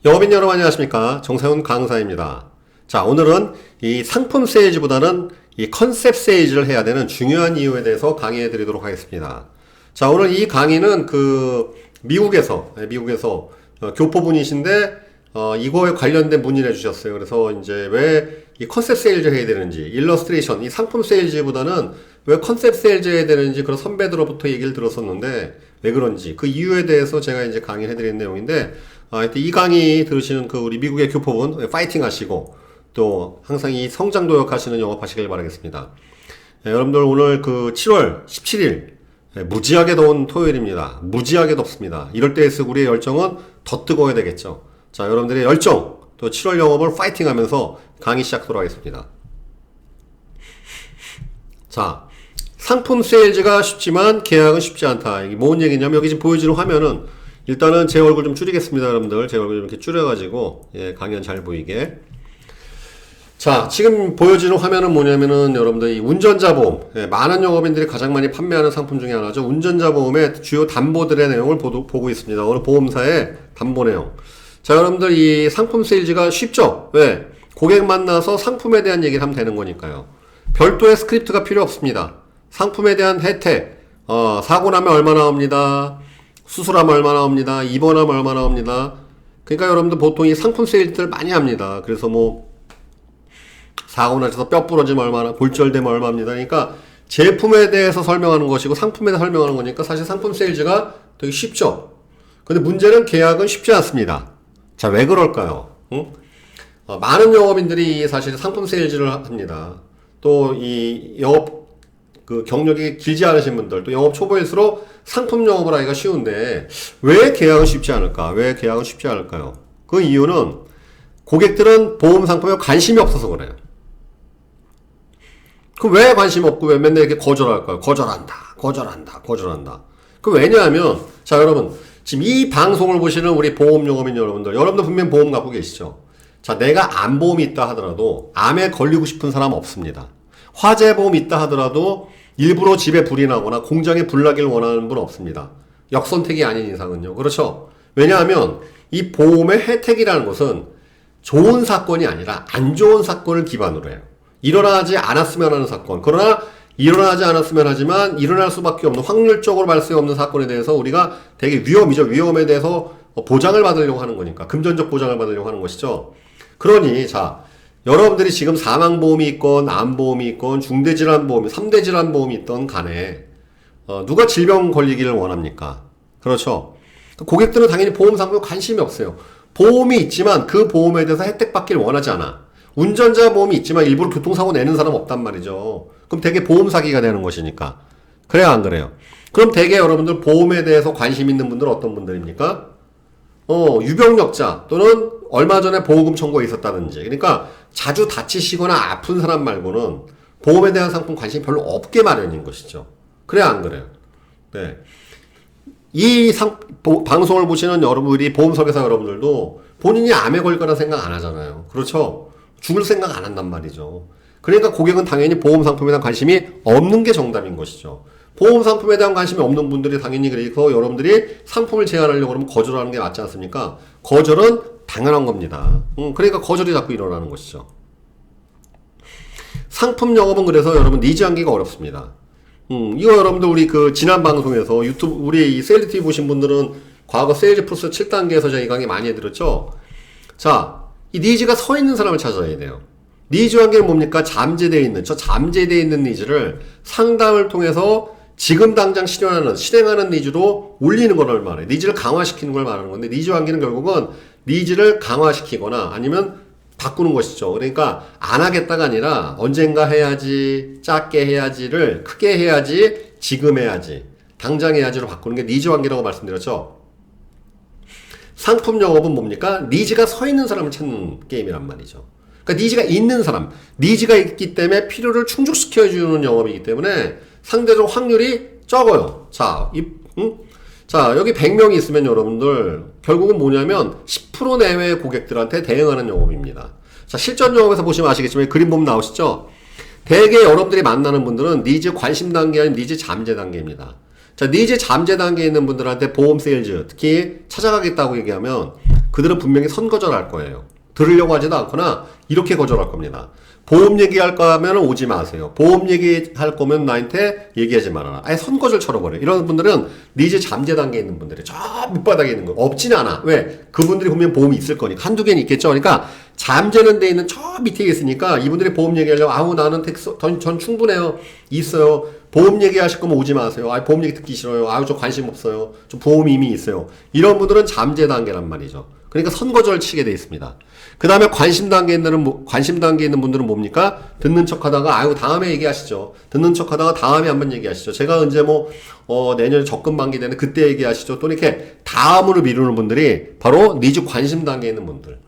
영업인 여러분 안녕하십니까? 정세훈 강사입니다. 자, 오늘은 이 상품 세일즈보다는 이 컨셉 세일즈를 해야 되는 중요한 이유에 대해서 강의해 드리도록 하겠습니다. 자, 오늘 이 강의는 미국에서 교포분이신데 이거에 관련된 문의를 해주셨어요. 그래서 이제 왜 이 컨셉 세일즈 해야 되는지, 일러스트레이션, 이 상품 세일즈보다는 왜 컨셉 세일즈 해야 되는지 그런 선배들로부터 얘기를 들었었는데 왜 그런지 그 이유에 대해서 제가 이제 강의를 해드리는 내용인데, 하여튼 이 강의 들으시는 우리 미국의 교포분 파이팅 하시고 또 항상 이 성장 도역하시는 영업하시길 바라겠습니다. 여러분들 오늘 7월 17일 무지하게 더운 토요일입니다. 무지하게 덥습니다. 이럴 때일수록 우리의 열정은 더 뜨거워야 되겠죠. 자, 여러분들의 열정 또 7월 영업을 파이팅 하면서 강의 시작하도록 하겠습니다. 자, 상품 세일즈가 쉽지만 계약은 쉽지 않다. 이게 뭔 얘기냐면 여기 지금 보여지는 화면은 일단은 제 얼굴 좀 줄이겠습니다. 여러분들 제 얼굴 좀 이렇게 줄여가지고 강연 잘 보이게. 자, 지금 보여지는 화면은 뭐냐면은 여러분들 이 운전자 보험, 많은 영업인들이 가장 많이 판매하는 상품 중에 하나죠. 운전자 보험의 주요 담보들의 내용을 보고 있습니다. 오늘 보험사의 담보 내용. 자, 여러분들 이 상품 세일즈가 쉽죠? 왜? 고객 만나서 상품에 대한 얘기를 하면 되는 거니까요. 별도의 스크립트가 필요 없습니다. 상품에 대한 혜택, 사고 나면 얼마 나옵니다. 수술하면 얼마 나옵니다. 입원하면 얼마 나옵니다. 그러니까 여러분들 보통 이 상품 세일들 많이 합니다. 그래서 사고 나셔서 뼈 부러지면 얼마나, 골절되면 얼마입니다. 그러니까 제품에 대해서 설명하는 것이고 상품에 대해서 설명하는 거니까 사실 상품 세일즈가 되게 쉽죠. 근데 문제는 계약은 쉽지 않습니다. 자, 왜 그럴까요? 응? 많은 영업인들이 사실 상품 세일즈를 합니다. 또 이 영업 경력이 길지 않으신 분들, 또 영업 초보일수록 상품 영업을 하기가 쉬운데 왜 계약은 쉽지 않을까? 왜 계약은 쉽지 않을까요? 그 이유는 고객들은 보험 상품에 관심이 없어서 그래요. 그럼 왜 관심 없고 왜 맨날 이렇게 거절할까요? 거절한다. 왜냐하면, 자, 여러분, 지금 이 방송을 보시는 우리 보험 영업인 여러분들 분명 보험 갖고 계시죠? 자, 내가 암보험이 있다 하더라도 암에 걸리고 싶은 사람 없습니다. 화재보험 있다 하더라도 일부러 집에 불이 나거나 공장에 불 나길 원하는 분 없습니다. 역선택이 아닌 이상은요. 그렇죠? 왜냐하면 이 보험의 혜택이라는 것은 좋은 사건이 아니라 안 좋은 사건을 기반으로 해요. 일어나지 않았으면 하는 사건. 그러나 일어나지 않았으면 하지만 일어날 수밖에 없는 확률적으로 발생 없는 사건에 대해서 우리가 되게 위험이죠. 위험에 대해서 보장을 받으려고 하는 거니까. 금전적 보장을 받으려고 하는 것이죠. 그러니 자, 여러분들이 지금 사망보험이 있건 암보험이 있건 중대질환보험이 3대질환보험이 있던 간에 누가 질병 걸리기를 원합니까? 그렇죠. 고객들은 당연히 보험 상품에 관심이 없어요. 보험이 있지만 그 보험에 대해서 혜택 받기를 원하지 않아. 운전자 보험이 있지만 일부러 교통사고 내는 사람 없단 말이죠. 그럼 되게 보험 사기가 되는 것이니까. 그래요, 안 그래요? 그럼 되게 여러분들 보험에 대해서 관심 있는 분들은 어떤 분들입니까? 유병력자 또는 얼마 전에 보험금 청구가 있었다든지. 그러니까 자주 다치시거나 아픈 사람 말고는 보험에 대한 상품 관심이 별로 없게 마련인 것이죠. 그래요, 안 그래요? 네. 방송을 보시는 여러분들이 보험 설계사 여러분들도 본인이 암에 걸릴 거라 생각 안 하잖아요. 그렇죠? 죽을 생각 안 한단 말이죠. 그러니까 고객은 당연히 보험 상품에 대한 관심이 없는 게 정답인 것이죠. 보험 상품에 대한 관심이 없는 분들이 당연히 그래서 여러분들이 상품을 제안하려고 그러면 거절하는 게 맞지 않습니까? 거절은 당연한 겁니다. 그러니까 거절이 자꾸 일어나는 것이죠. 상품 영업은 그래서 여러분 니즈 한계가 어렵습니다. 이거 여러분들 우리 지난 방송에서 유튜브 우리 이 세일즈 TV 보신 분들은 과거 세일즈 플러스 7단계에서 제가 이 강의 많이 해드렸죠. 자, 이 니즈가 서 있는 사람을 찾아야 돼요. 니즈 한계는 뭡니까? 잠재되어 있는 니즈를 상담을 통해서 지금 당장 실행하는 니즈로 올리는 걸 말해요. 니즈를 강화시키는 걸 말하는 건데, 니즈 한계는 결국은 니즈를 강화시키거나 아니면 바꾸는 것이죠. 그러니까 안 하겠다가 아니라 언젠가 해야지, 작게 해야지를 크게 해야지, 지금 해야지, 당장 해야지로 바꾸는 게 니즈 관계라고 말씀드렸죠. 상품 영업은 뭡니까? 니즈가 서 있는 사람을 찾는 게임이란 말이죠. 그러니까 니즈가 있는 사람, 니즈가 있기 때문에 필요를 충족시켜주는 영업이기 때문에 상대적으로 확률이 적어요. 자, 여기 100명이 있으면 여러분들 결국은 뭐냐면 10% 내외의 고객들한테 대응하는 영업입니다. 자, 실전 영업에서 보시면 아시겠지만 그림 보면 나오시죠? 대개 여러분들이 만나는 분들은 니즈 관심 단계 아닌 니즈 잠재 단계입니다. 자, 니즈 잠재 단계에 있는 분들한테 보험 세일즈 특히 찾아가겠다고 얘기하면 그들은 분명히 선거절할 거예요. 들으려고 하지도 않거나 이렇게 거절할 겁니다. 보험 얘기할 거면 오지 마세요. 보험 얘기할 거면 나한테 얘기하지 말아라. 아예 선거절 쳐버려. 이런 분들은 니즈 잠재 단계에 있는 분들이 저 밑바닥에 있는 거 없진 않아. 왜? 그분들이 보면 보험이 있을 거니까 한두 개는 있겠죠. 그러니까 잠재는 데 있는 저 밑에 있으니까 이분들이 보험 얘기하려고 아우 나는 텍스 전 충분해요. 있어요. 보험 얘기하실 거면 오지 마세요. 아 보험 얘기 듣기 싫어요. 아유 저 관심 없어요. 저 보험이 이미 있어요. 이런 분들은 잠재 단계란 말이죠. 그러니까 선거절 치게 돼 있습니다. 그 다음에 관심 단계에 있는 분들은 뭡니까? 듣는 척 하다가, 아유, 다음에 얘기하시죠. 듣는 척 하다가 다음에 한번 얘기하시죠. 제가 언제 내년에 적금 만기 되는 그때 얘기하시죠. 또 이렇게 다음으로 미루는 분들이 바로 니즈 관심 단계에 있는 분들.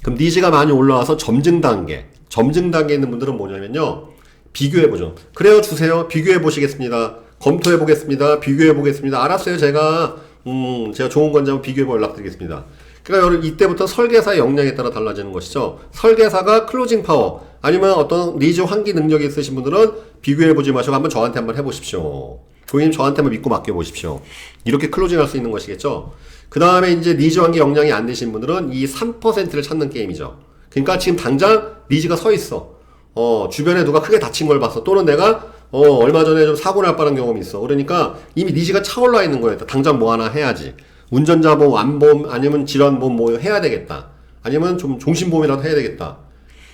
그럼 니즈가 많이 올라와서 점증 단계에 있는 분들은 뭐냐면요. 비교해보죠. 그래요, 주세요. 비교해보시겠습니다. 검토해보겠습니다. 비교해보겠습니다. 알았어요, 제가 좋은 건지 한번 비교해보고 연락드리겠습니다. 그러니까 여러분 이때부터 설계사의 역량에 따라 달라지는 것이죠. 설계사가 클로징 파워 아니면 어떤 니즈 환기 능력이 있으신 분들은 비교해보지 마시고 한번 저한테 한번 해보십시오. 고객님 저한테 한번 믿고 맡겨보십시오. 이렇게 클로징할 수 있는 것이겠죠. 그 다음에 이제 니즈 환기 역량이 안 되신 분들은 이 3%를 찾는 게임이죠. 그러니까 지금 당장 니즈가 서 있어. 주변에 누가 크게 다친 걸 봤어. 또는 내가 얼마 전에 좀 사고 날 뻔한 경험이 있어. 그러니까 이미 니즈가 차올라 있는 거예요. 당장 뭐 하나 해야지. 운전자 보험, 안보험, 아니면 질환보험 뭐 해야 되겠다. 아니면 좀 종신보험이라도 해야 되겠다.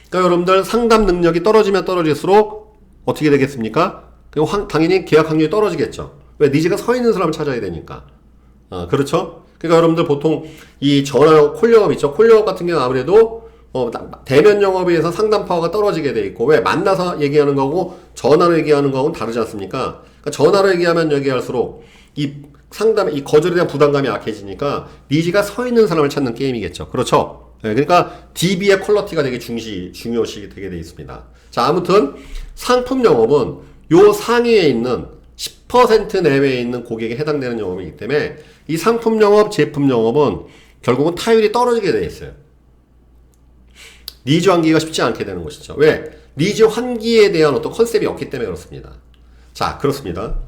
그러니까 여러분들 상담 능력이 떨어지면 떨어질수록 어떻게 되겠습니까? 당연히 계약 확률이 떨어지겠죠. 왜? 니즈가 서 있는 사람을 찾아야 되니까. 그렇죠? 그러니까 여러분들 보통 이 전화 콜영업 있죠? 콜영업 같은 경우는 아무래도 대면 영업에 의해서 상담 파워가 떨어지게 돼 있고, 왜? 만나서 얘기하는 거고 전화로 얘기하는 거하고는 다르지 않습니까? 그러니까 전화로 얘기할수록 이 거절에 대한 부담감이 약해지니까 니즈가 서 있는 사람을 찾는 게임이겠죠. 그렇죠? 네, 그러니까 DB의 퀄리티가 되게 중요시 되게 돼 있습니다. 자, 아무튼 상품 영업은 요 상위에 있는 10% 내외에 있는 고객에 해당되는 영업이기 때문에 이 상품 영업, 제품 영업은 결국은 타율이 떨어지게 돼 있어요. 니즈 환기가 쉽지 않게 되는 것이죠. 왜? 니즈 환기에 대한 어떤 컨셉이 없기 때문에 그렇습니다. 자, 그렇습니다.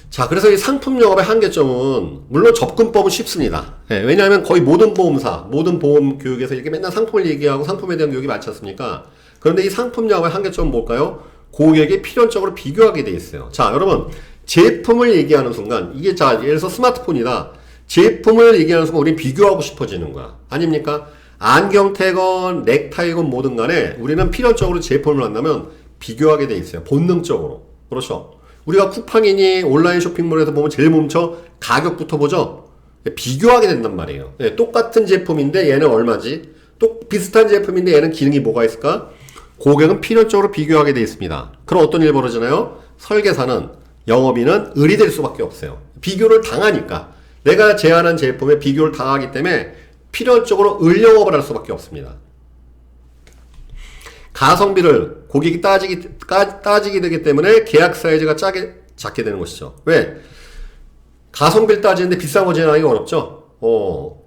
자, 그래서 이 상품 영업의 한계점은 물론 접근법은 쉽습니다. 네, 왜냐하면 거의 모든 보험사, 모든 보험 교육에서 이렇게 맨날 상품을 얘기하고 상품에 대한 교육이 많지 않습니까? 그런데 이 상품 영업의 한계점은 뭘까요? 고객이 필연적으로 비교하게 돼 있어요. 자, 여러분 제품을 얘기하는 순간 이게 자, 예를 들어서 스마트폰이다. 제품을 얘기하는 순간 우리 비교하고 싶어지는 거야. 아닙니까? 안경테건 넥타이건 뭐든 간에 우리는 필연적으로 제품을 만나면 비교하게 돼 있어요. 본능적으로. 그렇죠? 우리가 쿠팡이니 온라인 쇼핑몰에서 보면 제일 멈춰 가격부터 보죠. 비교하게 된단 말이에요. 네, 똑같은 제품인데 얘는 얼마지? 또 비슷한 제품인데 얘는 기능이 뭐가 있을까? 고객은 필연적으로 비교하게 돼 있습니다. 그럼 어떤 일 벌어지나요? 설계사는 영업인은 을이 될 수밖에 없어요. 비교를 당하니까. 내가 제안한 제품에 비교를 당하기 때문에 필연적으로 을 영업을 할 수밖에 없습니다. 가성비를 고객이 따지게 되기 때문에 계약 사이즈가 작게 되는 것이죠. 왜? 가성비를 따지는데 비싼 거 제안하기가 어렵죠?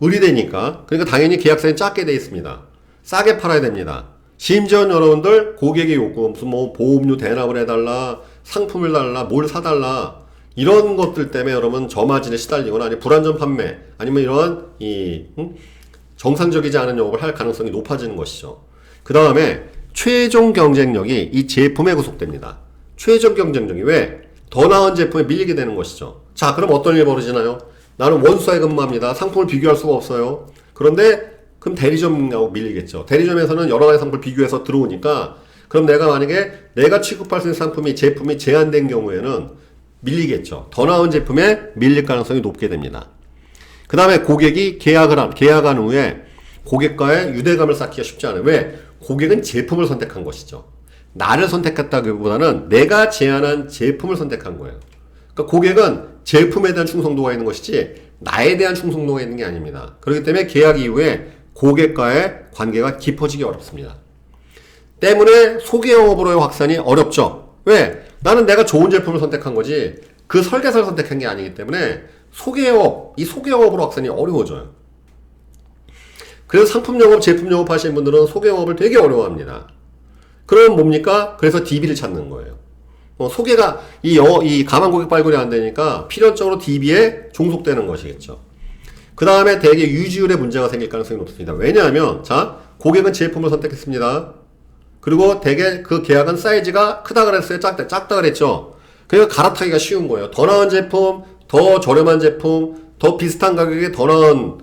을이 되니까. 그러니까 당연히 계약 사이즈는 작게 되어 있습니다. 싸게 팔아야 됩니다. 심지어 여러분들 고객의 요구, 무슨 보험료 대납을 해달라, 상품을 달라, 뭘 사달라, 이런 것들 때문에 여러분 저마진에 시달리거나 아니면 불안전 판매, 아니면 이러한 정상적이지 않은 영업을 할 가능성이 높아지는 것이죠. 그 다음에 최종 경쟁력이 이 제품에 구속됩니다. 최종 경쟁력이 왜? 더 나은 제품에 밀리게 되는 것이죠. 자, 그럼 어떤 일이 벌어지나요? 나는 원수에 근무합니다. 상품을 비교할 수가 없어요. 그런데 그럼 대리점하고 밀리겠죠. 대리점에서는 여러 가지 상품을 비교해서 들어오니까 그럼 내가 만약에 내가 취급할 수 있는 제품이 제한된 경우에는 밀리겠죠. 더 나은 제품에 밀릴 가능성이 높게 됩니다. 그 다음에 고객이 계약한 후에 고객과의 유대감을 쌓기가 쉽지 않아요. 왜? 고객은 제품을 선택한 것이죠. 나를 선택했다기보다는 내가 제안한 제품을 선택한 거예요. 그러니까 고객은 제품에 대한 충성도가 있는 것이지 나에 대한 충성도가 있는 게 아닙니다. 그렇기 때문에 계약 이후에 고객과의 관계가 깊어지기 어렵습니다. 때문에 소개영업으로의 확산이 어렵죠. 왜? 나는 내가 좋은 제품을 선택한 거지 그 설계사를 선택한 게 아니기 때문에 이 소개영업으로 확산이 어려워져요. 그래서 상품 영업, 제품 영업 하시는 분들은 소개영업을 되게 어려워합니다. 그럼 뭡니까? 그래서 DB를 찾는 거예요. 소개가, 이 가만 고객 발굴이 안 되니까 필연적으로 DB에 종속되는 것이겠죠. 그 다음에 대개 유지율에 문제가 생길 가능성이 높습니다. 왜냐하면 자 고객은 제품을 선택했습니다. 그리고 대개 그 계약은 사이즈가 크다 그랬어요? 작다 그랬죠? 그러니까 갈아타기가 쉬운 거예요. 더 나은 제품, 더 저렴한 제품, 더 비슷한 가격에 더 나은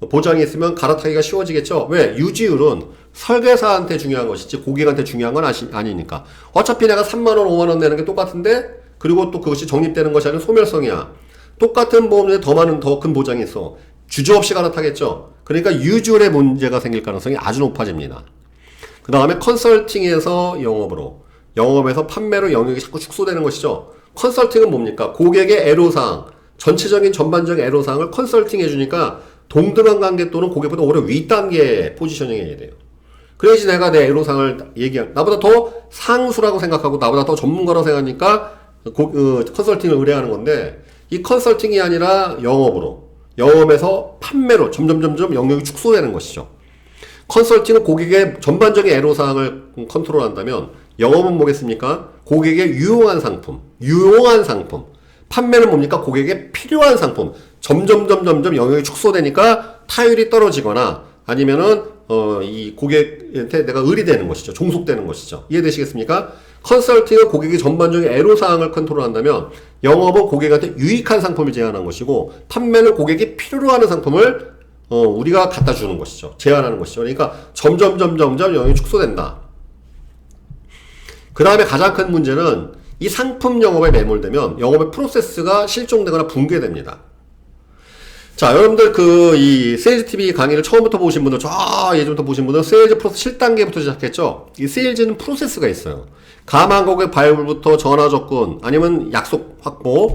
보장이 있으면 갈아타기가 쉬워지겠죠? 왜? 유지율은 설계사한테 중요한 것이지 고객한테 중요한 건 아니니까. 어차피 내가 3만원, 5만원 내는 게 똑같은데 그리고 또 그것이 적립되는 것이 아니라 소멸성이야. 똑같은 보험에 더 큰 보장이 있어. 주저없이 갈아타겠죠? 그러니까 유지율에 문제가 생길 가능성이 아주 높아집니다. 그 다음에 컨설팅에서 영업에서 판매로 영역이 자꾸 축소되는 것이죠. 컨설팅은 뭡니까? 고객의 애로사항, 전체적인 전반적인 애로사항을 컨설팅 해주니까 동등한 관계 또는 고객보다 오히려 윗단계의 포지셔닝이 해야 돼요. 그래야지 내가 내 애로사항을 나보다 더 상수라고 생각하고 나보다 더 전문가라고 생각하니까 컨설팅을 의뢰하는 건데 이 컨설팅이 아니라 영업에서 판매로 점점 영역이 축소되는 것이죠. 컨설팅은 고객의 전반적인 애로사항을 컨트롤한다면 영업은 뭐겠습니까? 고객의 유용한 상품. 판매는 뭡니까? 고객의 필요한 상품. 점점 영역이 축소되니까 타율이 떨어지거나 아니면은 이 고객한테 내가 의리되는 것이죠. 종속되는 것이죠. 이해되시겠습니까? 컨설팅은 고객의 전반적인 애로사항을 컨트롤한다면 영업은 고객한테 유익한 상품을 제안하는 것이고 판매는 고객이 필요로 하는 상품을 우리가 갖다 주는 것이죠. 제안하는 것이죠. 그러니까 점점 영역이 축소된다. 그 다음에 가장 큰 문제는 이 상품 영업에 매몰되면 영업의 프로세스가 실종되거나 붕괴됩니다. 자, 여러분들 이 세일즈 TV 강의를 처음부터 보신 분들, 예전부터 보신 분들 세일즈 프로세스 7단계부터 시작했죠. 이 세일즈는 프로세스가 있어요. 가망 고객 발굴부터 전화 접근, 아니면 약속 확보,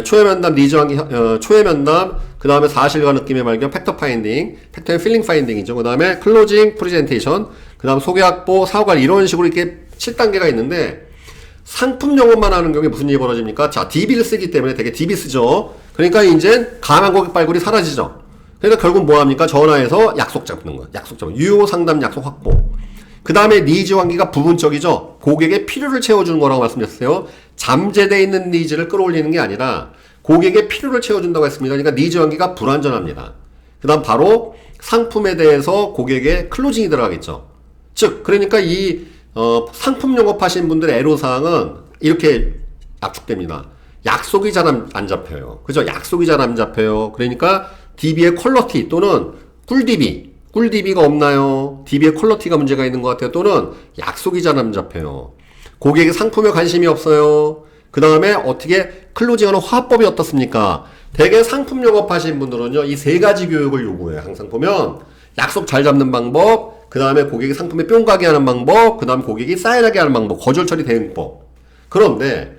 초회 면담, 니즈 환기, 초회 면담, 그 다음에 사실과 느낌의 발견, 팩터 파인딩, 팩터 앤 필링 파인딩이죠. 그 다음에 클로징, 프레젠테이션, 그 다음 소개 확보, 사후 관리, 이런 식으로 이렇게 7단계가 있는데, 상품 영업만 하는 경우에 무슨 일이 벌어집니까? 자, DB를 쓰기 때문에 되게 DB 쓰죠. 그러니까 이제 가망 고객 발굴이 사라지죠. 그러니까 결국 뭐 합니까? 전화해서 약속 잡는 거예요. 유효 상담 약속 확보. 그 다음에 니즈 환기가 부분적이죠. 고객의 필요를 채워주는 거라고 말씀드렸어요. 잠재되어 있는 니즈를 끌어올리는 게 아니라 고객의 필요를 채워준다고 했습니다. 그러니까 니즈 환기가 불완전합니다. 그 다음 바로 상품에 대해서 고객의 클로징이 들어가겠죠. 즉 그러니까 상품 영업하신 분들의 애로사항은 이렇게 압축됩니다. 약속이 잘 안 잡혀요. 그죠? 약속이 잘 안 잡혀요. 그러니까 DB의 퀄러티 또는 꿀DB가 없나요? DB의 퀄러티가 문제가 있는 것 같아요. 또는 약속이 잘 안 잡혀요. 고객의 상품에 관심이 없어요. 그 다음에 어떻게 클로징하는 화법이 어떻습니까? 대개 상품 영업하신 분들은요, 이 세 가지 교육을 요구해요. 항상 보면 약속 잘 잡는 방법, 그 다음에 고객이 상품에 뿅 가게 하는 방법, 그 다음에 고객이 사인하게 하는 방법, 거절 처리 대응법. 그런데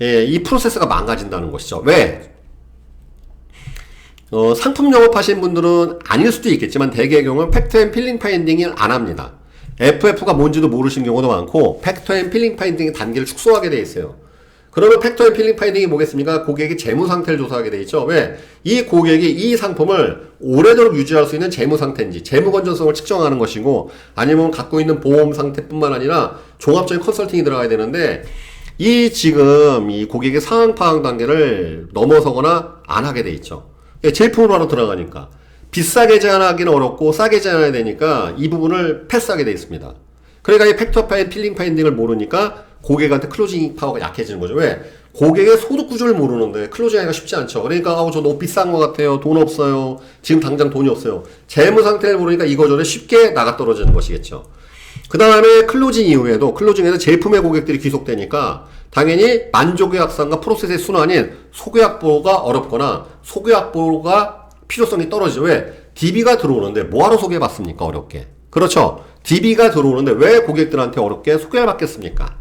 이 프로세스가 망가진다는 것이죠. 왜? 상품 영업하신 분들은 아닐 수도 있겠지만 대개의 경우는 팩트 앤 필링 파인딩을 안 합니다. FF가 뭔지도 모르신 경우도 많고 팩트 앤 필링 파인딩의 단계를 축소하게 돼 있어요. 그러면 팩트 앤 필링 파인딩이 뭐겠습니까? 고객의 재무 상태를 조사하게 돼 있죠. 왜? 이 고객이 이 상품을 오래도록 유지할 수 있는 재무 상태인지, 재무 건전성을 측정하는 것이고, 아니면 갖고 있는 보험 상태뿐만 아니라 종합적인 컨설팅이 들어가야 되는데, 지금 이 고객의 상황 파악 단계를 넘어서거나 안 하게 돼 있죠. 제품으로 바로 들어가니까. 비싸게 제한하기는 어렵고 싸게 제한해야 되니까 이 부분을 패스하게 돼 있습니다. 그러니까 이 팩터 파인, 필링 파인딩을 모르니까 고객한테 클로징 파워가 약해지는 거죠. 왜? 고객의 소득 구조를 모르는데 클로징하기가 쉽지 않죠. 그러니까 저 너무 비싼 것 같아요. 돈 없어요. 지금 당장 돈이 없어요. 재무 상태를 모르니까 이거저래 쉽게 나가 떨어지는 것이겠죠. 그 다음에 클로징 이후에도 클로징에서 제품의 고객들이 귀속되니까 당연히 만족의 확산과 프로세스의 순환인 소개 확보가 어렵거나 소개 확보가 필요성이 떨어지죠. 왜? DB가 들어오는데 뭐하러 소개해봤습니까? 어렵게. 그렇죠. DB가 들어오는데 왜 고객들한테 어렵게 소개를 받겠습니까?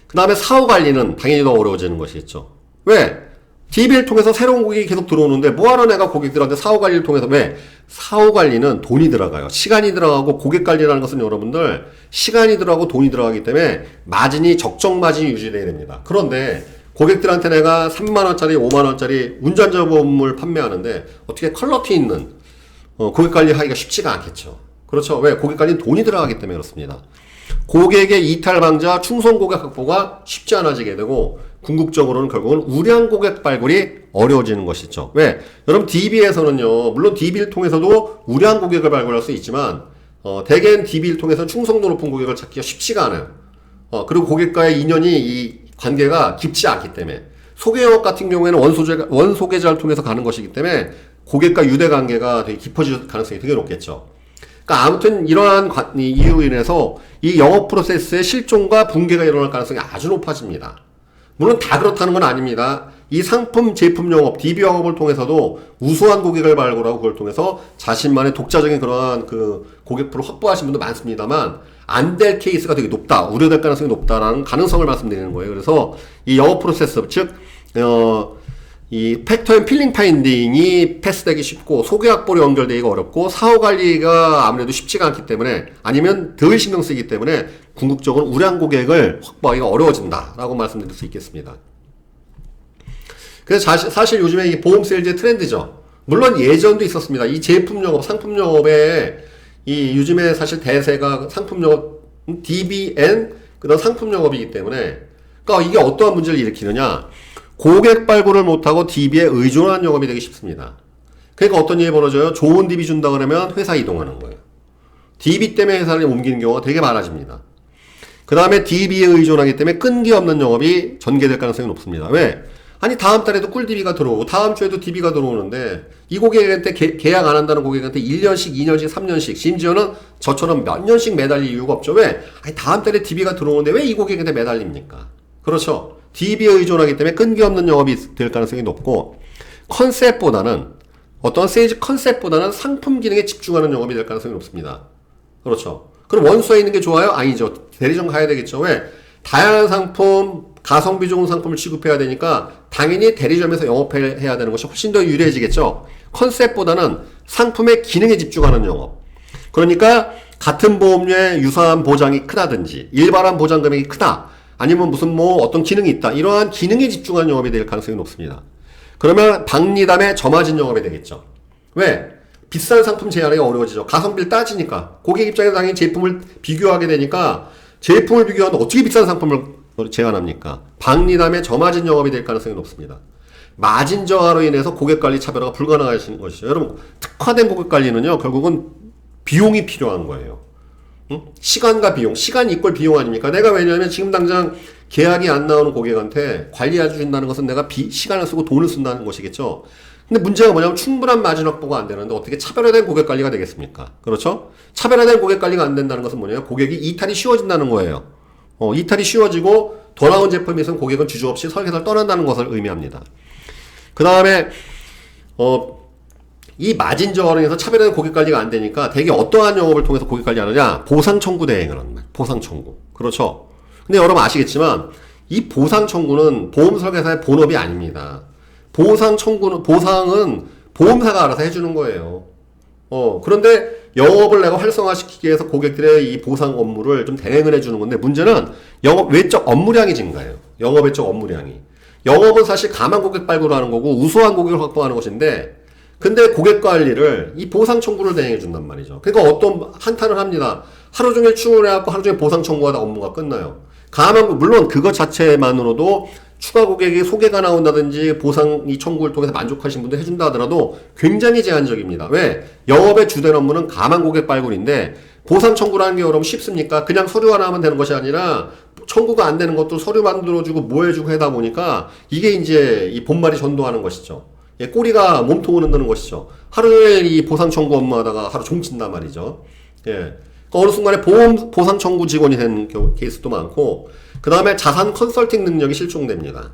그 다음에 사후 관리는 당연히 더 어려워지는 것이겠죠. 왜? DB를 통해서 새로운 고객이 계속 들어오는데 뭐하러 내가 고객들한테 사후 관리를 통해서 왜? 사후 관리는 돈이 들어가요. 시간이 들어가고 고객 관리라는 것은 여러분들 시간이 들어가고 돈이 들어가기 때문에 마진이 적정 마진이 유지돼야 됩니다. 그런데 고객들한테 내가 3만원짜리 5만원짜리 운전자 보험을 판매하는데 어떻게 퀄러티 있는 고객 관리하기가 쉽지가 않겠죠. 그렇죠. 왜? 고객 관리는 돈이 들어가기 때문에 그렇습니다. 고객의 이탈 방지와 충성 고객 확보가 쉽지 않아지게 되고 궁극적으로는 결국은 우량 고객 발굴이 어려워지는 것이죠. 왜? 여러분 DB에서는요, 물론 DB를 통해서도 우량 고객을 발굴할 수 있지만 대개는 DB를 통해서 충성도 높은 고객을 찾기가 쉽지가 않아요. 그리고 고객과의 인연이 이 관계가 깊지 않기 때문에 소개 영업 같은 경우에는 원소개자를 통해서 가는 것이기 때문에 고객과 유대 관계가 되게 깊어질 가능성이 되게 높겠죠. 그러니까 아무튼 이러한 이유로 인해서 이 영업 프로세스의 실종과 붕괴가 일어날 가능성이 아주 높아집니다. 물론 다 그렇다는 건 아닙니다. 이 상품, 제품 영업, DB 영업을 통해서도 우수한 고객을 발굴하고 그걸 통해서 자신만의 독자적인 그러한 그 고객풀을 확보하신 분도 많습니다만 안 될 케이스가 되게 높다, 우려될 가능성이 높다라는 가능성을 말씀드리는 거예요. 그래서 이 영업 프로세스, 즉 이 팩터 앤 필링 파인딩이 패스되기 쉽고 소개 확보로 연결되기가 어렵고 사후 관리가 아무래도 쉽지가 않기 때문에 아니면 덜 신경 쓰기 때문에 궁극적으로 우량 고객을 확보하기가 어려워진다라고 말씀드릴 수 있겠습니다. 그래서 사실 요즘에 이 보험 세일즈의 트렌드죠. 물론 예전도 있었습니다. 이 제품 영업, 상품 영업에 이 요즘에 사실 대세가 상품 영업, DBN 그다음 상품 영업이기 때문에 그러니까 이게 어떠한 문제를 일으키느냐? 고객 발굴을 못하고 DB에 의존한 영업이 되기 쉽습니다. 그러니까 어떤 일이 벌어져요? 좋은 DB 준다 그러면 회사 이동하는 거예요. DB 때문에 회사를 옮기는 경우가 되게 많아집니다. 그 다음에 DB에 의존하기 때문에 끈기 없는 영업이 전개될 가능성이 높습니다. 왜? 아니 다음 달에도 꿀 DB가 들어오고 다음 주에도 DB가 들어오는데 이 고객한테 계약 안 한다는 고객한테 1년씩, 2년씩, 3년씩 심지어는 저처럼 몇 년씩 매달릴 이유가 없죠. 왜? 아니 다음 달에 DB가 들어오는데 왜 이 고객한테 매달립니까? 그렇죠. DB에 의존하기 때문에 끈기 없는 영업이 될 가능성이 높고 컨셉보다는 어떤 세일즈 컨셉보다는 상품 기능에 집중하는 영업이 될 가능성이 높습니다. 그렇죠. 그럼 원소에 있는 게 좋아요? 아니죠. 대리점 가야 되겠죠. 왜? 다양한 상품, 가성비 좋은 상품을 취급해야 되니까 당연히 대리점에서 영업해야 되는 것이 훨씬 더 유리해지겠죠. 컨셉보다는 상품의 기능에 집중하는 영업. 그러니까 같은 보험료의 유사한 보장이 크다든지 일반한 보장 금액이 크다. 아니면 무슨 어떤 기능이 있다. 이러한 기능에 집중하는 영업이 될 가능성이 높습니다. 그러면 박리담의 저마진 영업이 되겠죠. 왜? 비싼 상품 제한이 어려워지죠. 가성비를 따지니까. 고객 입장에서 당연히 제품을 비교하게 되니까 제품을 비교하는데 어떻게 비싼 상품을 제한합니까? 박리담의 저마진 영업이 될 가능성이 높습니다. 마진 저하로 인해서 고객 관리 차별화가 불가능하신 것이죠. 여러분, 특화된 고객 관리는요, 결국은 비용이 필요한 거예요. 시간과 비용, 시간 이꼴 비용 아닙니까? 내가 왜냐면 지금 당장 계약이 안 나오는 고객한테 관리해 주신다는 것은 내가 시간을 쓰고 돈을 쓴다는 것이겠죠. 근데 문제가 뭐냐면 충분한 마진 확보가 안 되는데 어떻게 차별화된 고객 관리가 되겠습니까? 그렇죠? 차별화된 고객 관리가 안 된다는 것은 뭐냐면 고객이 이탈이 쉬워진다는 거예요. 이탈이 쉬워지고 더 나은 제품이 있으면 고객은 주저없이 설계사를 떠난다는 것을 의미합니다. 그 다음에 이 마진 저하로 인해서 차별화된 고객 관리가 안 되니까 되게 어떠한 영업을 통해서 고객 관리 하느냐? 보상 청구 대행을 하는 거예요. 보상 청구. 그렇죠? 근데 여러분 아시겠지만 이 보상 청구는 보험 설계사의 본업이 아닙니다. 보상은 보험사가 알아서 해주는 거예요. 그런데 영업을 내가 활성화시키기 위해서 고객들의 이 보상 업무를 좀 대행을 해주는 건데 문제는 영업 외적 업무량이 증가해요. 영업 외적 업무량이. 영업은 사실 가만 고객 발굴을 하는 거고 우수한 고객을 확보하는 것인데 근데 고객 관리를 이 보상 청구를 대행해 준단 말이죠. 그러니까 어떤 한탄을 합니다. 하루 종일 출근해갖고 하루 종일 보상 청구하다 업무가 끝나요. 물론 그것 자체만으로도 추가 고객이 소개가 나온다든지 보상 이 청구를 통해서 만족하신 분들 해준다 하더라도 굉장히 제한적입니다. 왜? 영업의 주된 업무는 가만 고객 발굴인데 보상 청구라는 게 여러분 쉽습니까? 그냥 서류 하나 하면 되는 것이 아니라 청구가 안 되는 것도 서류 만들어주고 뭐 해주고 하다 보니까 이게 이제 이 본말이 전도하는 것이죠. 꼬리가 몸통을 흔드는 것이죠. 하루 종일 이 보상 청구 업무하다가 하루 종친단 말이죠. 그러니까 어느 순간에 보상 청구 직원이 된 케이스도 많고, 그 다음에 자산 컨설팅 능력이 실종됩니다.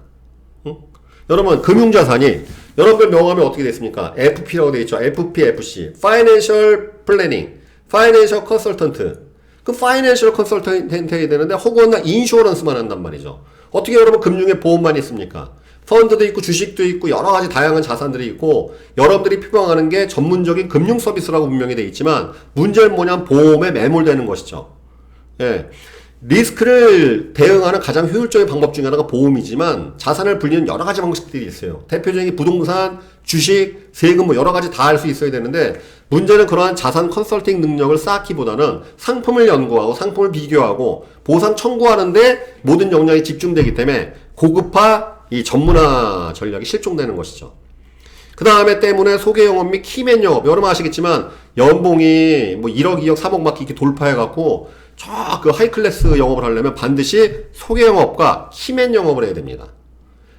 여러분, 금융자산이 여러분들 명함에 어떻게 되어 있습니까? FP라고 되어 있죠. FP, FC. Financial Planning, Financial Consultant. 그 Financial Consultant 해야 되는데, 혹은 인슈어런스만 한단 말이죠. 어떻게 여러분 금융에 보험만 있습니까? 펀드도 있고 주식도 있고 여러 가지 다양한 자산들이 있고 여러분들이 표방하는 게 전문적인 금융 서비스라고 분명히 되어 있지만 문제는 뭐냐면 보험에 매몰되는 것이죠. 예. 리스크를 대응하는 가장 효율적인 방법 중에 하나가 보험이지만 자산을 불리는 여러 가지 방식들이 있어요. 대표적인 부동산, 주식, 세금 뭐 여러 가지 다 할 수 있어야 되는데 문제는 그러한 자산 컨설팅 능력을 쌓기보다는 상품을 연구하고 상품을 비교하고 보상 청구하는데 모든 역량이 집중되기 때문에 고급화 이 전문화 전략이 실종되는 것이죠. 그 다음에 때문에 소개 영업 및 키맨 영업 여러분 아시겠지만 연봉이 뭐 1억, 2억, 3억 막 이렇게 돌파해갖고 저 그 하이클래스 영업을 하려면 반드시 소개 영업과 키맨 영업을 해야 됩니다.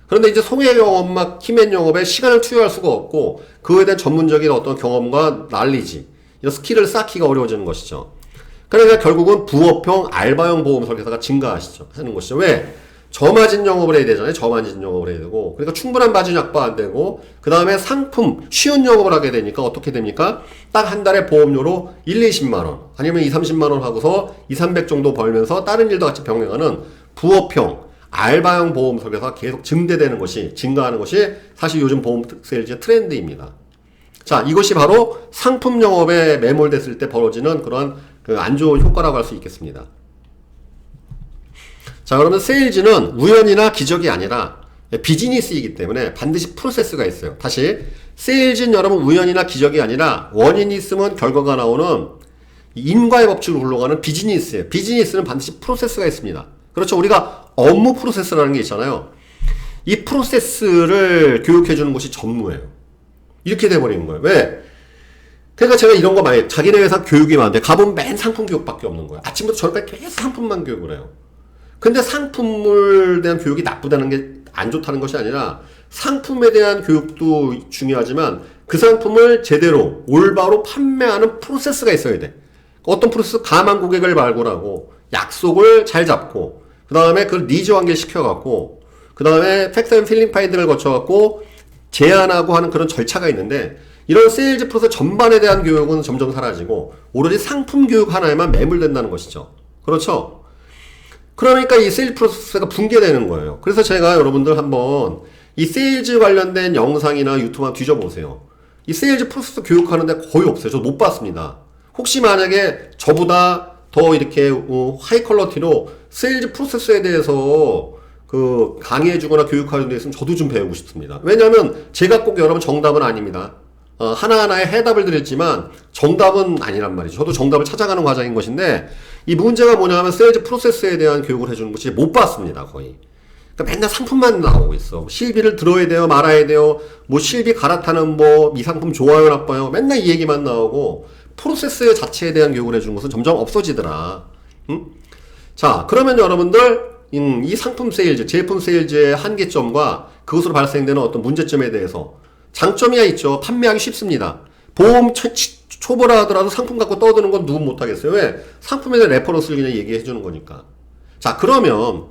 그런데 이제 소개 영업과 키맨 영업에 시간을 투여할 수가 없고 그에 대한 전문적인 어떤 경험과 난리지 이런 스킬을 쌓기가 어려워지는 것이죠. 그러니까 결국은 부업형 알바형 보험 설계사가 증가하시죠. 하는 것이죠. 왜? 저마진 영업을 해야 되잖아요. 저마진 영업을 해야 되고 그러니까 충분한 마진 확보 안 되고 그 다음에 상품 쉬운 영업을 하게 되니까 어떻게 됩니까? 딱 한 달에 보험료로 1, 20만원 아니면 2, 30만원 하고서 2, 300 정도 벌면서 다른 일도 같이 병행하는 부업형 알바형 보험 설계사가 계속 증가하는 것이 사실 요즘 보험 세일즈의 트렌드입니다. 자, 이것이 바로 상품 영업에 매몰됐을 때 벌어지는 그러한 그 안 좋은 효과라고 할 수 있겠습니다. 자, 그러면 세일즈는 우연이나 기적이 아니라 비즈니스이기 때문에 반드시 프로세스가 있어요. 다시 세일즈는 여러분 우연이나 기적이 아니라 원인이 있으면 결과가 나오는 인과의 법칙으로 굴러가는 비즈니스예요. 비즈니스는 반드시 프로세스가 있습니다. 그렇죠. 우리가 업무 프로세스라는 게 있잖아요. 이 프로세스를 교육해 주는 것이 전무예요. 이렇게 돼버리는 거예요. 왜? 그러니까 제가 이런 거 많이 자기네 회사 교육이 많은데 가보면 맨 상품 교육밖에 없는 거예요. 아침부터 저녁까지 계속 상품만 교육을 해요. 근데 상품에 대한 교육이 나쁘다는 게 안 좋다는 것이 아니라 상품에 대한 교육도 중요하지만 그 상품을 제대로 올바로 판매하는 프로세스가 있어야 돼. 어떤 프로세스? 감한 고객을 발굴하고 약속을 잘 잡고 그 다음에 그걸 니즈 완결시켜갖고 그 다음에 팩트 앤 필링 파인드를 거쳐갖고 제안하고 하는 그런 절차가 있는데 이런 세일즈 프로세스 전반에 대한 교육은 점점 사라지고 오로지 상품 교육 하나에만 매몰된다는 것이죠. 그렇죠? 그러니까 이 세일즈 프로세스가 붕괴되는 거예요. 그래서 제가 여러분들 한번 이 세일즈 관련된 영상이나 유튜브 한번 뒤져보세요. 이 세일즈 프로세스 교육하는데 거의 없어요. 저 못 봤습니다. 혹시 만약에 저보다 더 이렇게 하이 퀄러티로 세일즈 프로세스에 대해서 그 강의해주거나 교육하는 데 있으면 저도 좀 배우고 싶습니다. 왜냐하면 제가 꼭 여러분 정답은 아닙니다. 하나하나의 해답을 드렸지만 정답은 아니란 말이죠. 저도 정답을 찾아가는 과정인 것인데 이 문제가 뭐냐면 세일즈 프로세스에 대한 교육을 해주는 것이 못 봤습니다. 거의. 그러니까 맨날 상품만 나오고 있어. 실비를 들어야 돼요, 말아야 돼요. 뭐 실비 갈아타는 이 상품 좋아요, 나빠요. 맨날 이 얘기만 나오고 프로세스 자체에 대한 교육을 해주는 것은 점점 없어지더라. 응? 자, 그러면 여러분들 이 상품 세일즈, 제품 세일즈의 한계점과 그것으로 발생되는 어떤 문제점에 대해서 장점이야 있죠. 판매하기 쉽습니다. 보험 초보라 하더라도 상품 갖고 떠드는 건 누군 못하겠어요. 왜? 상품에 대한 레퍼런스를 그냥 얘기해 주는 거니까. 자, 그러면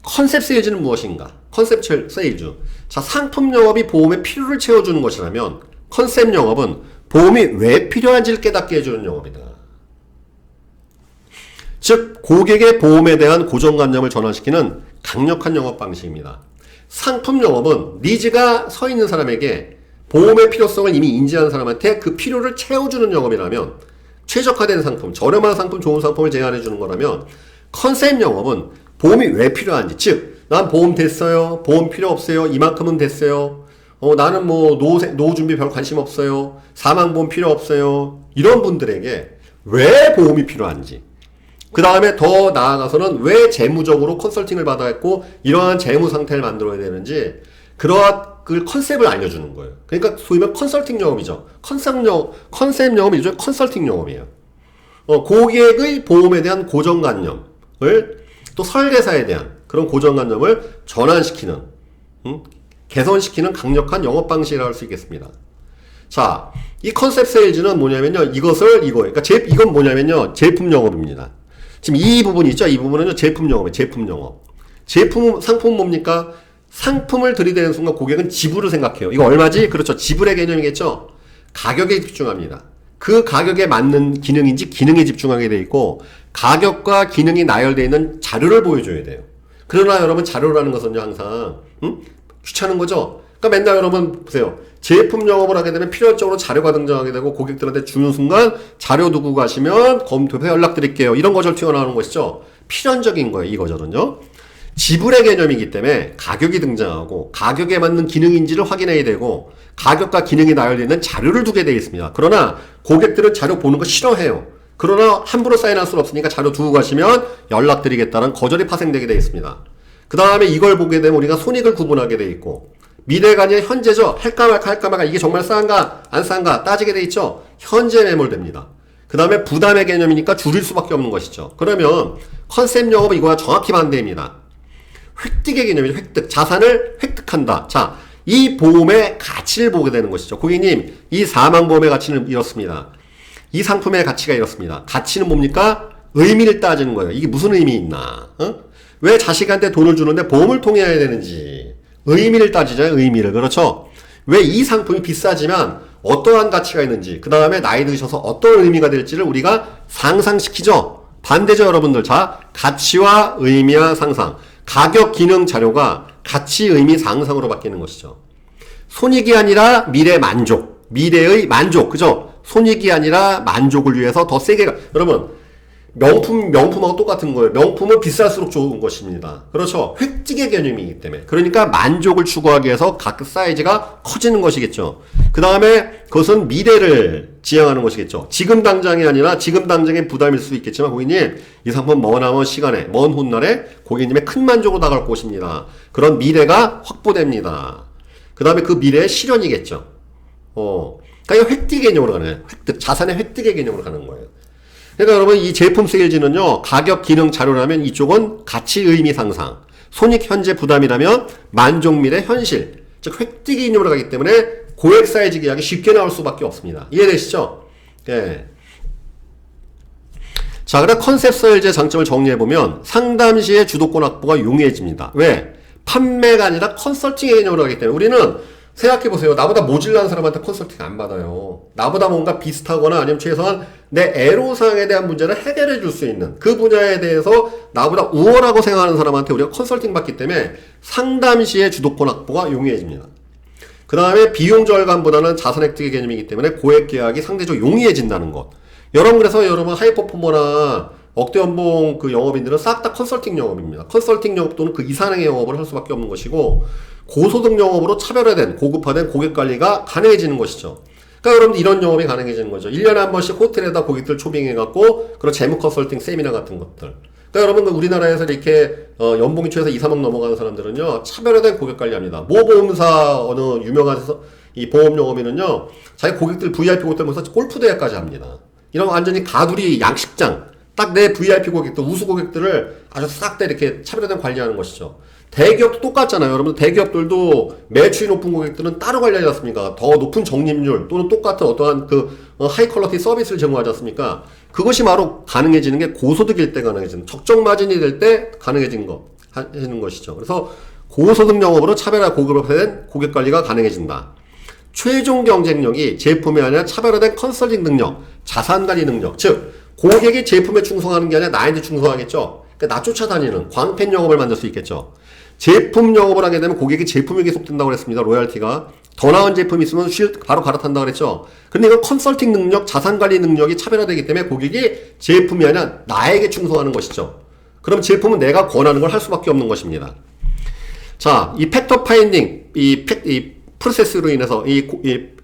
컨셉 세일즈는 무엇인가? 컨셉 세일즈. 자, 상품 영업이 보험의 필요를 채워주는 것이라면 컨셉 영업은 보험이 왜 필요한지를 깨닫게 해주는 영업이다. 즉, 고객의 보험에 대한 고정관념을 전환시키는 강력한 영업 방식입니다. 상품 영업은 니즈가 서 있는 사람에게 보험의 필요성을 이미 인지하는 사람한테 그 필요를 채워주는 영업이라면 최적화된 상품, 저렴한 상품, 좋은 상품을 제안해 주는 거라면 컨셉 영업은 보험이 왜 필요한지, 즉, 난 보험 됐어요. 보험 필요 없어요. 이만큼은 됐어요. 나는 뭐 노후 준비 별 관심 없어요. 사망보험 필요 없어요. 이런 분들에게 왜 보험이 필요한지. 그 다음에 더 나아가서는 왜 재무적으로 컨설팅을 받아야 했고 이러한 재무 상태를 만들어야 되는지 그러한 그 컨셉을 알려주는 거예요. 그러니까 소위 말해 컨설팅 영업이죠. 컨셉 영업이 일종의 컨설팅 영업이에요. 고객의 보험에 대한 고정관념을 또 설계사에 대한 그런 고정관념을 전환시키는 개선시키는 강력한 영업 방식이라고 할 수 있겠습니다. 자, 이 컨셉 세일즈는 뭐냐면요. 이거예요. 그러니까 이건 뭐냐면요. 제품 영업입니다. 지금 이 부분이 있죠. 이 부분은요. 제품 영업이에요. 제품 영업. 상품은 뭡니까? 상품을 들이대는 순간 고객은 지불을 생각해요. 이거 얼마지? 그렇죠. 지불의 개념이겠죠. 가격에 집중합니다. 그 가격에 맞는 기능인지 기능에 집중하게 돼 있고 가격과 기능이 나열되어 있는 자료를 보여줘야 돼요. 그러나 여러분 자료라는 것은요. 항상 귀찮은 거죠. 그러니까 맨날 여러분 보세요. 제품 영업을 하게 되면 필연적으로 자료가 등장하게 되고 고객들한테 주는 순간 자료 두고 가시면 검토해서 연락드릴게요. 이런 것처럼 튀어나오는 것이죠. 필연적인 거예요. 이 거절은요. 지불의 개념이기 때문에 가격이 등장하고 가격에 맞는 기능인지를 확인해야 되고 가격과 기능이 나열되어 있는 자료를 두게 되어 있습니다. 그러나 고객들은 자료 보는 거 싫어해요. 그러나 함부로 사인할 수는 없으니까 자료 두고 가시면 연락드리겠다는 거절이 파생되게 되어 있습니다. 그 다음에 이걸 보게 되면 우리가 손익을 구분하게 되어 있고 미래가 아니라 현재죠. 할까 말까 이게 정말 싼가 안 싼가 따지게 되어 있죠. 현재 매몰됩니다. 그 다음에 부담의 개념이니까 줄일 수밖에 없는 것이죠. 그러면 컨셉 영업은 이거와 정확히 반대입니다. 획득의 개념이죠. 획득. 자산을 획득한다. 자, 이 보험의 가치를 보게 되는 것이죠. 고객님, 이 사망보험의 가치는 이렇습니다. 이 상품의 가치가 이렇습니다. 가치는 뭡니까? 의미를 따지는 거예요. 이게 무슨 의미 있나? 왜 자식한테 돈을 주는데 보험을 통해야 되는지. 의미를 따지잖아요. 의미를. 그렇죠? 왜 이 상품이 비싸지만 어떠한 가치가 있는지, 그 다음에 나이 드셔서 어떤 의미가 될지를 우리가 상상시키죠. 반대죠, 여러분들. 자, 가치와 의미와 상상. 가격, 기능, 자료가 가치, 의미, 상상으로 바뀌는 것이죠. 손익이 아니라 미래 만족. 미래의 만족. 그죠? 손익이 아니라 만족을 위해서 더 세게 여러분, 명품하고 똑같은 거예요. 명품은 비쌀수록 좋은 것입니다. 그렇죠? 획득의 개념이기 때문에. 그러니까 만족을 추구하기 위해서 각 사이즈가 커지는 것이겠죠. 그 다음에 그것은 미래를 지향하는 것이겠죠. 지금 당장이 아니라 지금 당장의 부담일 수도 있겠지만 고객님, 이 상품 머나먼 시간에, 먼 훗날에 고객님의 큰 만족으로 나갈 것입니다. 그런 미래가 확보됩니다. 그 다음에 그 미래의 실현이겠죠. 그러니까 획득의 개념으로 가는 거예요. 획득, 자산의 획득의 개념으로 가는 거예요. 그러니까 여러분 이 제품 세일즈는요. 가격, 기능, 자료라면 이쪽은 가치, 의미, 상상. 손익, 현재, 부담이라면 만족, 미래, 현실. 즉 획득의 개념으로 가기 때문에 고액 사이즈 계약이 쉽게 나올 수밖에 없습니다. 이해되시죠? 예. 자, 그럼 컨셉 세일즈의 장점을 정리해보면 상담 시의 주도권 확보가 용이해집니다. 왜? 판매가 아니라 컨설팅의 개념으로 가기 때문에 우리는 생각해보세요. 나보다 모질란 사람한테 컨설팅 안 받아요. 나보다 뭔가 비슷하거나 아니면 최소한 내 애로사항에 대한 문제를 해결해 줄 수 있는 그 분야에 대해서 나보다 우월하고 생각하는 사람한테 우리가 컨설팅 받기 때문에 상담 시의 주도권 확보가 용이해집니다. 그 다음에 비용 절감보다는 자산 획득의 개념이기 때문에 고액 계약이 상대적으로 용이해진다는 것. 여러분 그래서 여러분 하이퍼포머나 억대 연봉 그 영업인들은 싹 다 컨설팅 영업입니다. 컨설팅 영업 또는 그 이상의 영업을 할 수밖에 없는 것이고 고소득 영업으로 차별화된 고급화된 고객 관리가 가능해지는 것이죠. 그러니까 여러분들 이런 영업이 가능해지는 거죠. 1년에 한 번씩 호텔에다 고객들 초빙해갖고 그런 재무 컨설팅 세미나 같은 것들. 그러니까 여러분 우리나라에서 이렇게 연봉이 최소 2, 3억 넘어가는 사람들은요 차별화된 고객 관리합니다. 모 보험사 어느 유명한 이 보험 영업인은요 자기 고객들 VIP 고객들 모여서 골프 대회까지 합니다. 이런 완전히 가두리 양식장 딱 내 VIP 고객들 우수 고객들을 아주 싹 다 이렇게 차별화된 관리하는 것이죠. 대기업도 똑같잖아요. 여러분 대기업들도 매출이 높은 고객들은 따로 관리하지 않습니까? 더 높은 적립률 또는 똑같은 어떠한 그 하이 퀄러티 서비스를 제공하지 않습니까? 그것이 바로 가능해지는 게 고소득일 때 가능해지는 적정 마진이 될 때 가능해지는 것이죠. 그래서 고소득 영업으로 차별화 고급화된 고객 관리가 가능해진다. 최종 경쟁력이 제품이 아니라 차별화된 컨설팅 능력, 자산 관리 능력, 즉 고객이 제품에 충성하는 게 아니라 나한테 충성하겠죠. 그러니까 나 쫓아다니는 광팬 영업을 만들 수 있겠죠. 제품 영업을 하게 되면 고객이 제품에 계속된다고 그랬습니다. 로열티가. 더 나은 제품이 있으면 바로 갈아탄다고 그랬죠. 근데 이건 컨설팅 능력, 자산관리 능력이 차별화되기 때문에 고객이 제품이 아니라 나에게 충성하는 것이죠. 그럼 제품은 내가 권하는 걸 할 수밖에 없는 것입니다. 자, 이 팩터 파인딩, 이 프로세스로 인해서 이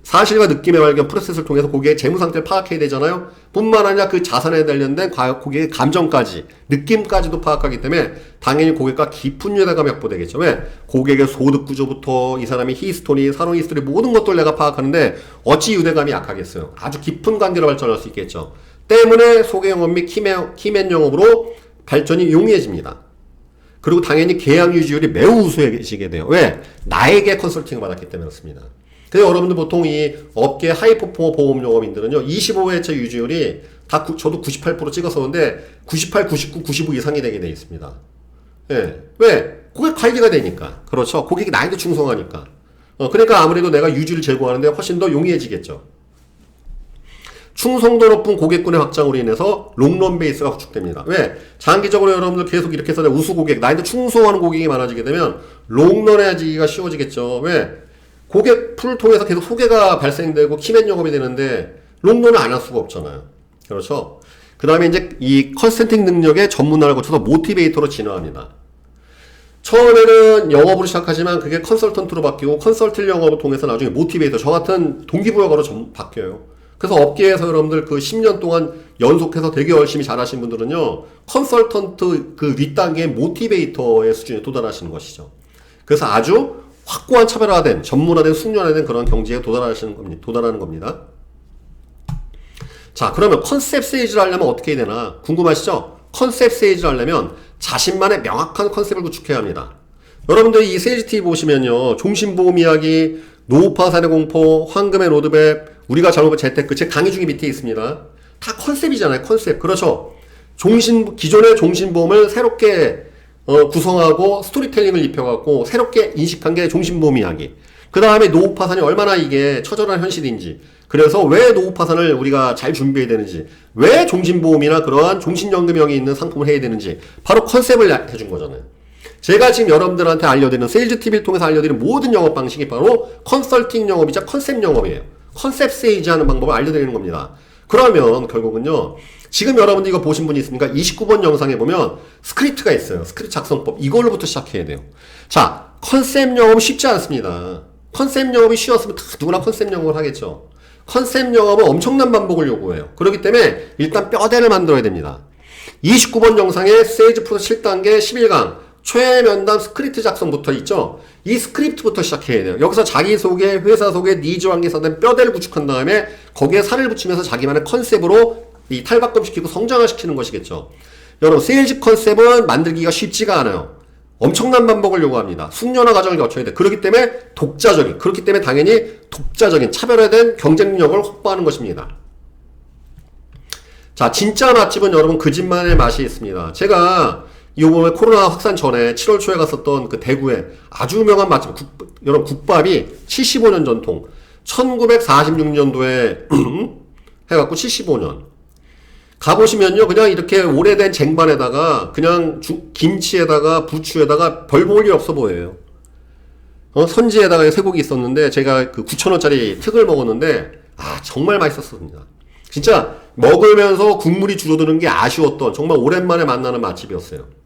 사실과 느낌의 발견 프로세스를 통해서 고객의 재무 상태를 파악해야 되잖아요. 뿐만 아니라 그 자산에 관련된 고객의 감정까지, 느낌까지도 파악하기 때문에 당연히 고객과 깊은 유대감이 확보되겠죠. 왜? 고객의 소득 구조부터 이 사람의 히스토리, 산업 히스토리 모든 것들을 내가 파악하는데 어찌 유대감이 약하겠어요. 아주 깊은 관계로 발전할 수 있겠죠. 때문에 소개 영업 및 키맨 영업으로 발전이 용이해집니다. 그리고 당연히 계약 유지율이 매우 우수해지게 돼요. 왜? 나에게 컨설팅을 받았기 때문에 그렇습니다. 그래서 여러분들 보통 이 업계 하이퍼포머 보험 영업인들은요, 25회차 유지율이 다 저도 98% 찍었었는데 98, 99, 95 이상이 되게 돼 있습니다. 예. 왜? 고객 관리가 되니까. 그렇죠. 고객이 나에게 충성하니까. 그러니까 아무래도 내가 유지를 제공하는데 훨씬 더 용이해지겠죠. 충성도 높은 고객군의 확장으로 인해서 롱런 베이스가 구축됩니다. 왜? 장기적으로 여러분들 계속 이렇게 해서 우수 고객, 나한테 충성하는 고객이 많아지게 되면 롱런 해지기가 쉬워지겠죠. 왜? 고객 풀을 통해서 계속 소개가 발생되고 키맨 영업이 되는데 롱런을 안 할 수가 없잖아요. 그렇죠? 그 다음에 이제 이 컨설팅 능력의 전문화를 거쳐서 모티베이터로 진화합니다. 처음에는 영업으로 시작하지만 그게 컨설턴트로 바뀌고 컨설팅 영업을 통해서 나중에 모티베이터, 저 같은 동기부여가로 바뀌어요. 그래서 업계에서 여러분들 그 10년 동안 연속해서 되게 열심히 잘하신 분들은요, 컨설턴트 그 윗단계의 모티베이터의 수준에 도달하시는 것이죠. 그래서 아주 확고한 차별화된, 전문화된, 숙련화된 그런 경지에 도달하는 겁니다. 자, 그러면 컨셉 세일즈를 하려면 어떻게 해야 되나? 궁금하시죠? 컨셉 세일즈를 하려면 자신만의 명확한 컨셉을 구축해야 합니다. 여러분들 이 세일즈 TV 보시면요, 종신보험 이야기, 노후파 사내 공포, 황금의 로드맵, 우리가 잘 보면 재테크, 제 강의 중에 밑에 있습니다. 다 컨셉이잖아요, 컨셉. 그렇죠? 기존의 종신보험을 새롭게 구성하고 스토리텔링을 입혀갖고 새롭게 인식한 게 종신보험 이야기. 그 다음에 노후파산이 얼마나 이게 처절한 현실인지, 그래서 왜 노후파산을 우리가 잘 준비해야 되는지, 왜 종신보험이나 그러한 종신연금형이 있는 상품을 해야 되는지, 바로 컨셉을 해준 거잖아요. 제가 지금 여러분들한테 알려드리는 세일즈 TV를 통해서 알려드리는 모든 영업 방식이 바로 컨설팅 영업이자 컨셉 영업이에요. 컨셉 세일즈 하는 방법을 알려드리는 겁니다. 그러면 결국은요, 지금 여러분들 이거 보신 분이 있습니까? 29번 영상에 보면 스크립트가 있어요. 스크립트 작성법. 이걸로부터 시작해야 돼요. 자, 컨셉 영업은 쉽지 않습니다. 컨셉 영업이 쉬웠으면 다 누구나 컨셉 영업을 하겠죠. 컨셉 영업은 엄청난 반복을 요구해요. 그렇기 때문에 일단 뼈대를 만들어야 됩니다. 29번 영상에 세일즈 프로세스 7단계 11강 최면담 스크립트 작성부터 있죠. 이 스크립트부터 시작해야 돼요. 여기서 자기소개, 회사소개, 니즈 관계사된 뼈대를 구축한 다음에 거기에 살을 붙이면서 자기만의 컨셉으로 이 탈바꿈시키고 성장화시키는 것이겠죠. 여러분, 세일즈 컨셉은 만들기가 쉽지가 않아요. 엄청난 반복을 요구합니다. 숙련화 과정을 거쳐야 돼. 그렇기 때문에 그렇기 때문에 당연히 독자적인 차별화된 경쟁력을 확보하는 것입니다. 자, 진짜 맛집은 여러분 그 집만의 맛이 있습니다. 제가 이번에 코로나 확산 전에 7월 초에 갔었던 그 대구에 아주 유명한 맛집, 여러분 국밥이 75년 전통, 1946년도에 해갖고 75년. 가보시면요, 그냥 이렇게 오래된 쟁반에다가 그냥 김치에다가 부추에다가 별 볼 일 없어 보여요. 선지에다가 쇠고기 있었는데 제가 그 9,000원짜리 특을 먹었는데 정말 맛있었습니다. 진짜 먹으면서 국물이 줄어드는 게 아쉬웠던 정말 오랜만에 만나는 맛집이었어요.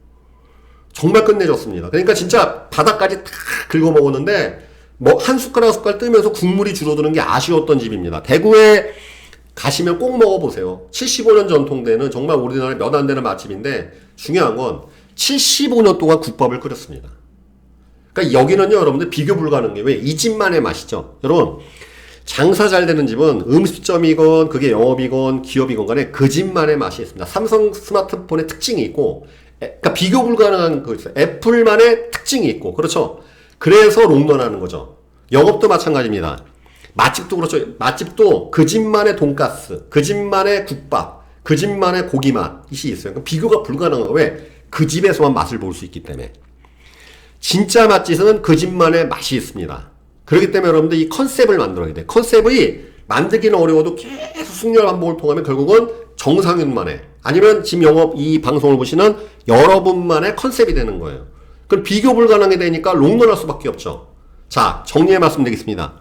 정말 끝내줬습니다. 그러니까 진짜 바닥까지 탁 긁어 먹었는데 한 숟가락 뜨면서 국물이 줄어드는 게 아쉬웠던 집입니다. 대구에 가시면 꼭 먹어보세요. 75년 전통되는 정말 우리나라에 몇 안 되는 맛집인데 중요한 건 75년 동안 국밥을 끓였습니다. 그러니까 여기는요, 여러분들 비교 불가능해요. 왜? 이 집만의 맛이죠. 여러분, 장사 잘 되는 집은 음식점이건 그게 영업이건 기업이건 간에 그 집만의 맛이 있습니다. 삼성 스마트폰의 특징이 있고, 그러니까 비교 불가능한 거 있어요. 애플만의 특징이 있고, 그렇죠? 그래서 롱런하는 거죠. 영업도 마찬가지입니다. 맛집도 그렇죠. 맛집도 그 집만의 돈가스, 그 집만의 국밥, 그 집만의 고기 맛이 있어요. 그러니까 비교가 불가능한 거예요. 왜? 그 집에서만 맛을 볼 수 있기 때문에. 진짜 맛집은 그 집만의 맛이 있습니다. 그렇기 때문에 여러분들 이 컨셉을 만들어야 돼. 컨셉이 만들기는 어려워도 계속 숙련 반복을 통하면 결국은 정상윤만의, 아니면 지금 영업 이 방송을 보시는 여러분만의 컨셉이 되는 거예요. 그럼 비교 불가능이 되니까 롱런할 수밖에 없죠. 자, 정리해 말씀드리겠습니다.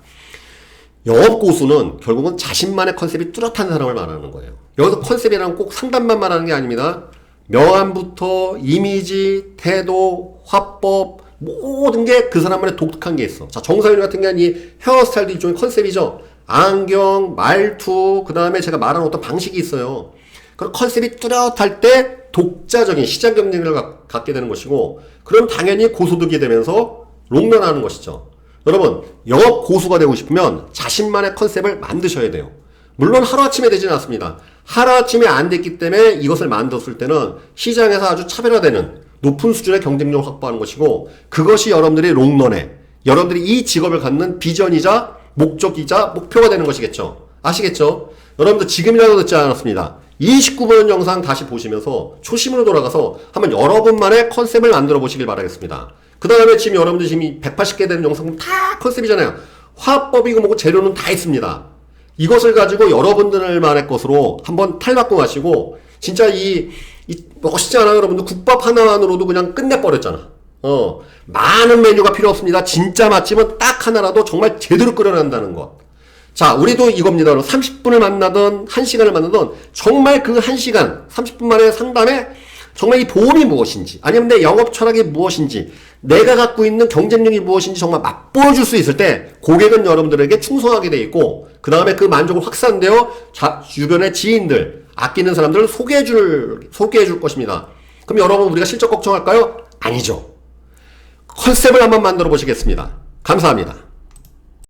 영업 고수는 결국은 자신만의 컨셉이 뚜렷한 사람을 말하는 거예요. 여기서 컨셉이란 꼭 상담만 말하는 게 아닙니다. 명암부터 이미지, 태도, 화법, 모든 게 그 사람만의 독특한 게 있어. 자, 정상윤 같은 경우는 이 헤어스타일도 일종의 컨셉이죠. 안경, 말투, 그 다음에 제가 말하는 어떤 방식이 있어요. 그런 컨셉이 뚜렷할 때 독자적인 시장 경쟁력을 갖게 되는 것이고, 그럼 당연히 고소득이 되면서 롱런하는 것이죠. 여러분, 영업 고수가 되고 싶으면 자신만의 컨셉을 만드셔야 돼요. 물론 하루아침에 되지는 않습니다. 하루아침에 안 됐기 때문에 이것을 만들었을 때는 시장에서 아주 차별화되는 높은 수준의 경쟁력을 확보하는 것이고, 그것이 여러분들이 롱런에, 여러분들이 이 직업을 갖는 비전이자 목적이자 목표가 되는 것이겠죠. 아시겠죠? 여러분들 지금이라도 듣지 않았습니다. 29번 영상 다시 보시면서 초심으로 돌아가서 한번 여러분만의 컨셉을 만들어 보시길 바라겠습니다. 그 다음에 지금 여러분들 지금 180개 되는 영상 다 컨셉이잖아요. 화법이고 뭐고 재료는 다 있습니다. 이것을 가지고 여러분들만의 것으로 한번 탈바꿈 하시고, 진짜 멋있지 않아요? 여러분들 국밥 하나만으로도 그냥 끝내버렸잖아. 많은 메뉴가 필요 없습니다. 진짜 맛집은 딱 하나라도 정말 제대로 끓여낸다는 것. 자, 우리도 이겁니다. 30분을 만나든 1시간을 만나든 정말 그 1시간, 30분 만에 상담에 정말 이 보험이 무엇인지, 아니면 내 영업 철학이 무엇인지, 내가 갖고 있는 경쟁력이 무엇인지 정말 맛보여줄 수 있을 때 고객은 여러분들에게 충성하게 돼 있고, 그 다음에 그 만족을 확산되어 주변의 지인들, 아끼는 사람들을 소개해줄 것입니다. 그럼 여러분, 우리가 실적 걱정할까요? 아니죠. 컨셉을 한번 만들어 보시겠습니다. 감사합니다.